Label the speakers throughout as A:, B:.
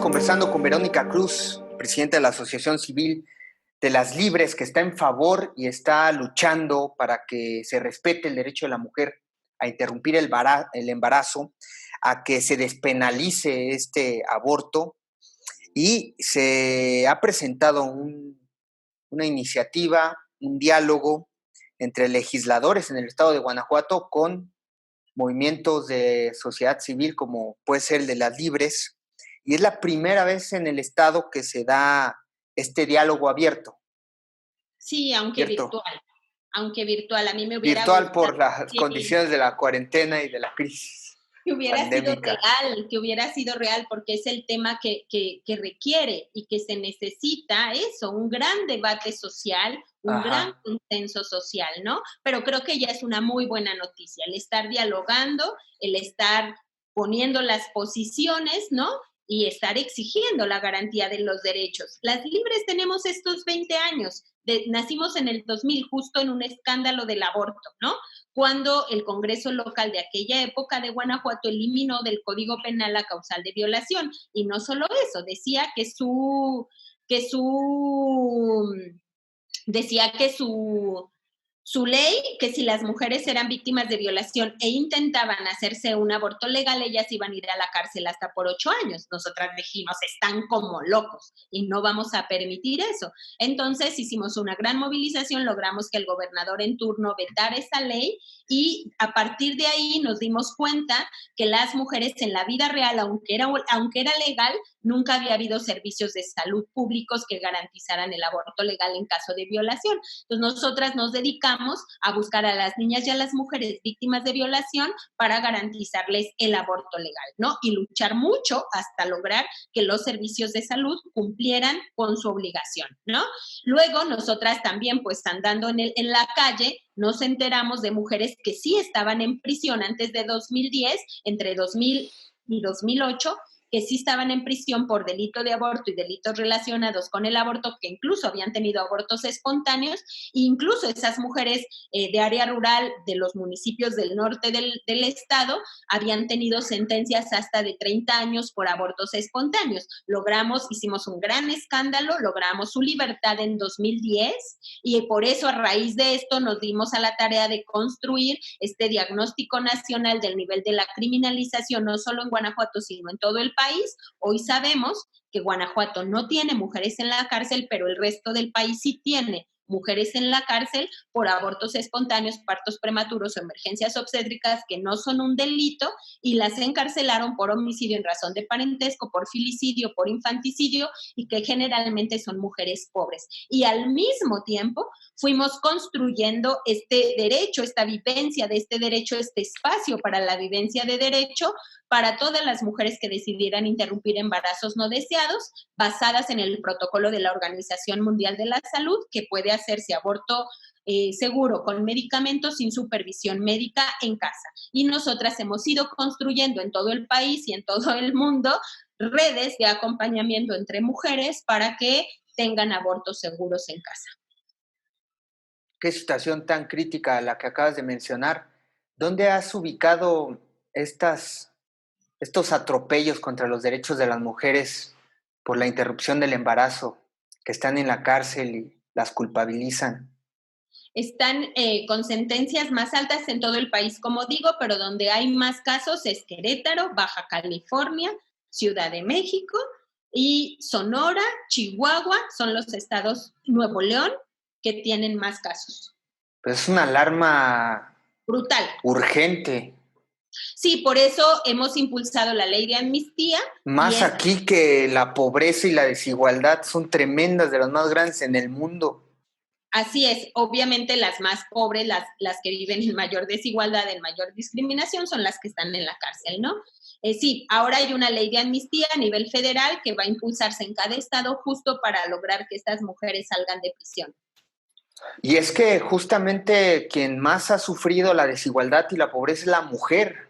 A: conversando con Verónica Cruz, presidenta de la Asociación Civil de las Libres, que está en favor y está luchando para que se respete el derecho de la mujer a interrumpir el embarazo, a que se despenalice este aborto, y se ha presentado una iniciativa, un diálogo entre legisladores en el estado de Guanajuato con movimientos de sociedad civil como puede ser el de las Libres, y es la primera vez en el estado que se da este diálogo abierto.
B: Sí, aunque
A: ¿cierto?
B: virtual. Aunque virtual, a mí me hubiera
A: Virtual
B: gustado
A: por las condiciones de la cuarentena y de la crisis
B: que hubiera sido
A: pandémica.
B: real, porque es el tema que requiere y que se necesita eso, un gran debate social, un gran consenso social, ¿no? Pero creo que ya es una muy buena noticia, el estar dialogando, el estar poniendo las posiciones, ¿no? Y estar exigiendo la garantía de los derechos. Las Libres tenemos estos 20 años, nacimos en el 2000, justo en un escándalo del aborto, ¿no? Cuando el Congreso local de aquella época de Guanajuato eliminó del Código Penal la causal de violación. Y no solo eso, decía que su ley, que si las mujeres eran víctimas de violación e intentaban hacerse un aborto legal, ellas iban a ir a la cárcel hasta por 8 años. Nosotras dijimos, están como locos y no vamos a permitir eso. Entonces hicimos una gran movilización, logramos que el gobernador en turno vetara esa ley y a partir de ahí nos dimos cuenta que las mujeres en la vida real, aunque era legal, nunca había habido servicios de salud públicos que garantizaran el aborto legal en caso de violación. Entonces nosotras nos dedicamos a buscar a las niñas y a las mujeres víctimas de violación para garantizarles el aborto legal, ¿no? Y luchar mucho hasta lograr que los servicios de salud cumplieran con su obligación, ¿no? Luego nosotras también, pues andando en la calle, nos enteramos de mujeres que sí estaban en prisión antes de 2010, entre 2000 y 2008, que sí estaban en prisión por delito de aborto y delitos relacionados con el aborto, que incluso habían tenido abortos espontáneos, e incluso esas mujeres de área rural de los municipios del norte del estado habían tenido sentencias hasta de 30 años por abortos espontáneos. Hicimos un gran escándalo, logramos su libertad en 2010 y por eso a raíz de esto nos dimos a la tarea de construir este diagnóstico nacional del nivel de la criminalización, no solo en Guanajuato, sino en todo el país. Hoy sabemos que Guanajuato no tiene mujeres en la cárcel, pero el resto del país sí tiene mujeres en la cárcel por abortos espontáneos, partos prematuros o emergencias obstétricas que no son un delito y las encarcelaron por homicidio en razón de parentesco, por filicidio, por infanticidio y que generalmente son mujeres pobres. Y al mismo tiempo fuimos construyendo este derecho, esta vivencia de este derecho, este espacio para la vivencia de derecho para todas las mujeres que decidieran interrumpir embarazos no deseados, basadas en el protocolo de la Organización Mundial de la Salud, que puede hacerse aborto seguro con medicamentos sin supervisión médica en casa. Y nosotras hemos ido construyendo en todo el país y en todo el mundo redes de acompañamiento entre mujeres para que tengan abortos seguros en casa.
A: Qué situación tan crítica la que acabas de mencionar. ¿Dónde has ubicado estos atropellos contra los derechos de las mujeres por la interrupción del embarazo, que están en la cárcel y las culpabilizan?
B: Están con sentencias más altas en todo el país, como digo, pero donde hay más casos es Querétaro, Baja California, Ciudad de México y Sonora, Chihuahua, son los estados, Nuevo León, que tienen más casos.
A: Pero es una alarma
B: brutal,
A: urgente.
B: Sí, por eso hemos impulsado la ley de amnistía.
A: Más aquí que la pobreza y la desigualdad son tremendas, de las más grandes en el mundo.
B: Así es, obviamente las más pobres, las que viven en mayor desigualdad, en mayor discriminación, son las que están en la cárcel, ¿no? Sí, ahora hay una ley de amnistía a nivel federal que va a impulsarse en cada estado justo para lograr que estas mujeres salgan de prisión.
A: Y es que justamente quien más ha sufrido la desigualdad y la pobreza es la mujer.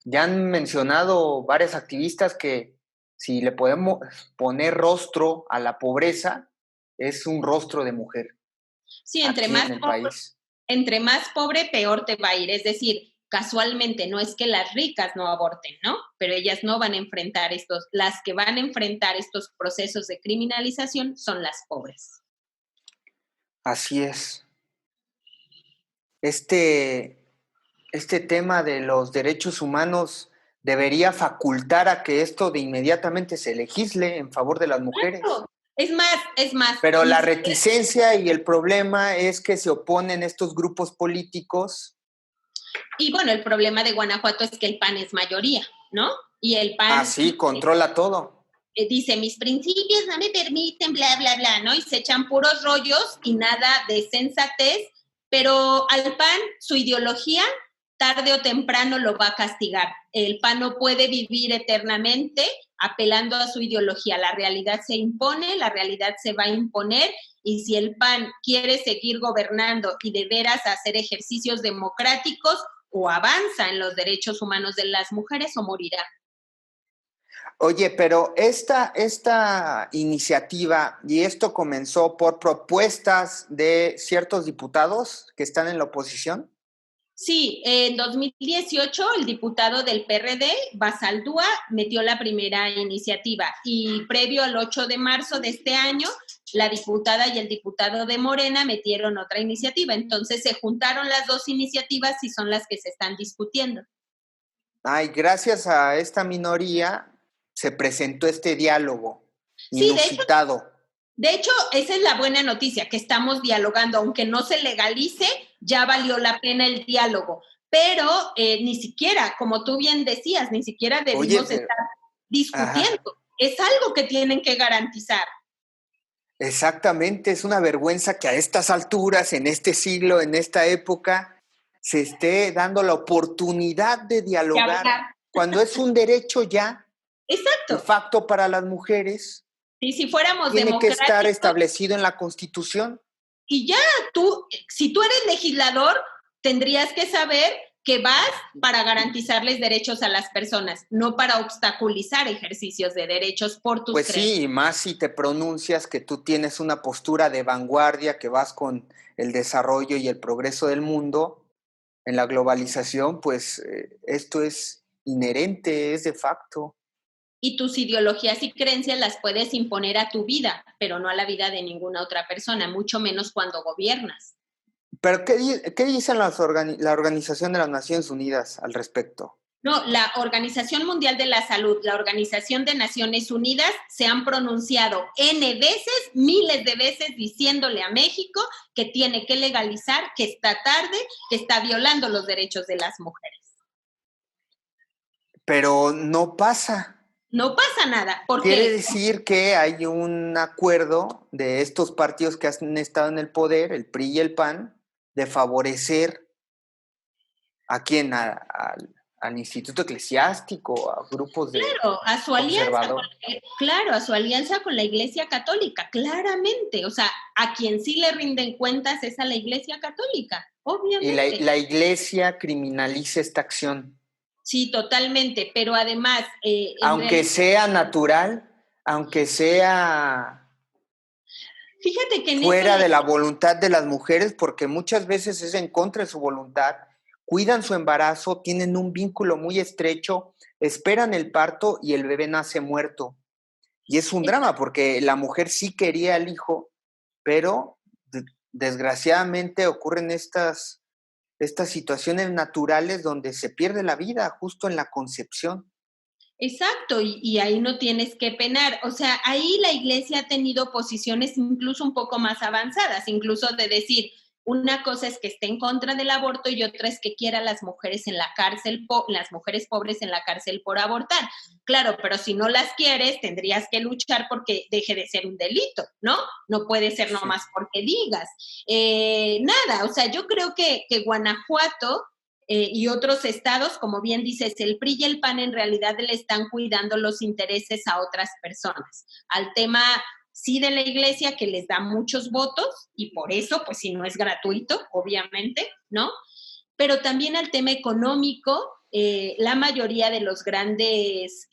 A: Ya han mencionado varias activistas que si le podemos poner rostro a la pobreza, es un rostro de mujer.
B: Sí, entre más pobre, peor te va a ir. Es decir, casualmente, no es que las ricas no aborten, ¿no? Pero ellas no van a enfrentar las que van a enfrentar estos procesos de criminalización son las pobres.
A: Así es. Este tema de los derechos humanos debería facultar a que esto de inmediatamente se legisle en favor de las mujeres.
B: Claro. Es más.
A: Pero la reticencia y el problema es que se oponen estos grupos políticos.
B: Y bueno, el problema de Guanajuato es que el PAN es mayoría, ¿no? Y el PAN...
A: sí, controla todo.
B: Dice, mis principios no me permiten, bla, bla, bla, ¿no? Y se echan puros rollos y nada de sensatez, pero al PAN, su ideología, tarde o temprano lo va a castigar. El PAN no puede vivir eternamente apelando a su ideología. La realidad se impone, la realidad se va a imponer, y si el PAN quiere seguir gobernando y de veras hacer ejercicios democráticos, o avanza en los derechos humanos de las mujeres o morirá.
A: Oye, pero esta iniciativa, y esto comenzó por propuestas de ciertos diputados que están en la oposición.
B: Sí, en 2018 el diputado del PRD, Basaldúa, metió la primera iniciativa, y previo al 8 de marzo de este año, la diputada y el diputado de Morena metieron otra iniciativa. Entonces se juntaron las dos iniciativas y son las que se están discutiendo.
A: Ay, gracias a esta minoría se presentó este diálogo inusitado.
B: Sí, de hecho, esa es la buena noticia, que estamos dialogando. Aunque no se legalice, ya valió la pena el diálogo. Pero ni siquiera, como tú bien decías, ni siquiera debimos estar discutiendo. Ajá. Es algo que tienen que garantizar.
A: Exactamente, es una vergüenza que a estas alturas, en este siglo, en esta época, se esté dando la oportunidad de dialogar cuando es un derecho ya.
B: Exacto.
A: De facto para las mujeres.
B: Y si fuéramos
A: tiene que estar establecido en la Constitución.
B: Y ya, si tú eres legislador, tendrías que saber que vas para garantizarles derechos a las personas, no para obstaculizar ejercicios de derechos por tus
A: creencias. Sí, y más si te pronuncias que tú tienes una postura de vanguardia, que vas con el desarrollo y el progreso del mundo en la globalización, pues esto es inherente, es de facto.
B: Y tus ideologías y creencias las puedes imponer a tu vida, pero no a la vida de ninguna otra persona, mucho menos cuando gobiernas.
A: ¿Pero qué dice la Organización de las Naciones Unidas al respecto?
B: No, la Organización Mundial de la Salud, la Organización de Naciones Unidas se han pronunciado N veces, miles de veces, diciéndole a México que tiene que legalizar, que está tarde, que está violando los derechos de las mujeres.
A: Pero no pasa.
B: No pasa nada.
A: Quiere decir que hay un acuerdo de estos partidos que han estado en el poder, el PRI y el PAN, de favorecer ¿a quién? Al Instituto Eclesiástico, a grupos de
B: a su alianza, a su alianza con la Iglesia Católica, claramente. O sea, a quien sí le rinden cuentas es a la Iglesia Católica, obviamente.
A: Y la Iglesia criminaliza esta acción.
B: Sí, totalmente, pero además...
A: aunque sea natural, aunque sea
B: fíjate que
A: fuera de la voluntad de las mujeres, porque muchas veces es en contra de su voluntad, cuidan su embarazo, tienen un vínculo muy estrecho, esperan el parto y el bebé nace muerto. Y es un drama, porque la mujer sí quería al hijo, pero desgraciadamente ocurren estas situaciones naturales donde se pierde la vida justo en la concepción.
B: Exacto, y ahí no tienes que penar. O sea, ahí la Iglesia ha tenido posiciones incluso un poco más avanzadas, incluso de decir, una cosa es que esté en contra del aborto y otra es que quiera a las mujeres en la cárcel, las mujeres pobres en la cárcel por abortar. Claro, pero si no las quieres, tendrías que luchar porque deje de ser un delito, ¿no? No puede ser nomás porque digas. Nada, o sea, yo creo que Guanajuato... y otros estados, como bien dices, el PRI y el PAN en realidad le están cuidando los intereses a otras personas. Al tema, sí, de la Iglesia, que les da muchos votos, y por eso, pues si no es gratuito, obviamente, ¿no? Pero también al tema económico, la mayoría de los grandes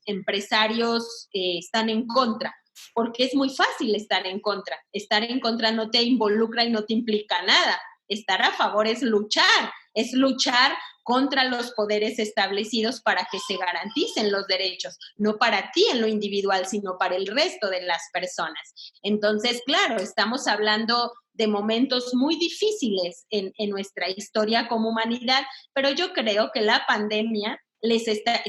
B: empresarios están en contra, porque es muy fácil estar en contra. Estar en contra no te involucra y no te implica nada. Estar a favor es luchar contra los poderes establecidos para que se garanticen los derechos, no para ti en lo individual, sino para el resto de las personas. Entonces, claro, estamos hablando de momentos muy difíciles en nuestra historia como humanidad, pero yo creo que la pandemia les está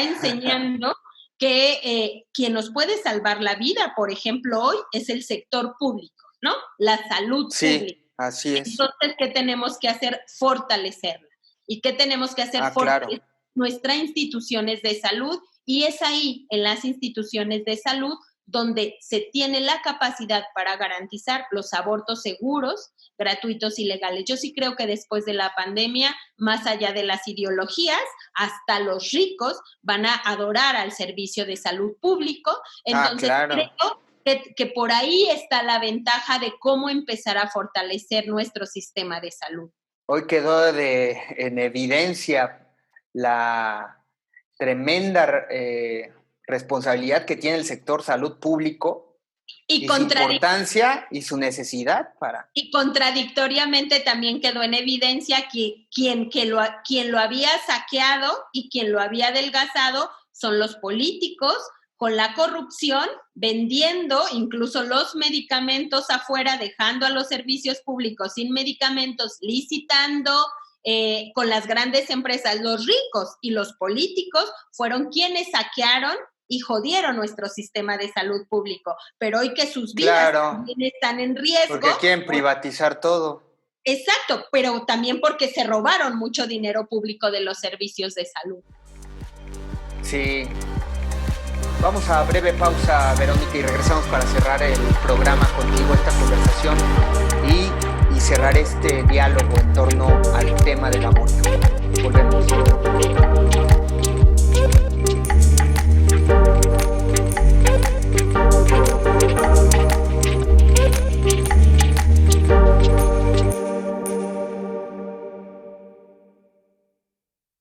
B: enseñando que quien nos puede salvar la vida, por ejemplo, hoy es el sector público, ¿no? La salud pública.
A: Sí, así es.
B: Entonces, ¿qué tenemos que hacer? Fortalecerla. ¿Y qué tenemos que hacer?
A: Claro.
B: Nuestras instituciones de salud, y es ahí, en las instituciones de salud, donde se tiene la capacidad para garantizar los abortos seguros, gratuitos y legales. Yo sí creo que después de la pandemia, más allá de las ideologías, hasta los ricos van a adorar al servicio de salud público. Entonces,
A: claro.
B: Creo que por ahí está la ventaja de cómo empezar a fortalecer nuestro sistema de salud.
A: Hoy quedó en evidencia la tremenda responsabilidad que tiene el sector salud público y su importancia y su necesidad para...
B: Y contradictoriamente también quedó en evidencia que quien lo había saqueado y quien lo había adelgazado son los políticos, con la corrupción, vendiendo incluso los medicamentos afuera, dejando a los servicios públicos sin medicamentos, licitando con las grandes empresas. Los ricos y los políticos fueron quienes saquearon y jodieron nuestro sistema de salud público. Pero hoy que sus vidas también están en riesgo.
A: Porque quieren privatizar todo.
B: Exacto, pero también porque se robaron mucho dinero público de los servicios de salud.
A: Sí. Vamos a breve pausa, Verónica, y regresamos para cerrar el programa contigo, esta conversación y cerrar este diálogo en torno al tema del aborto.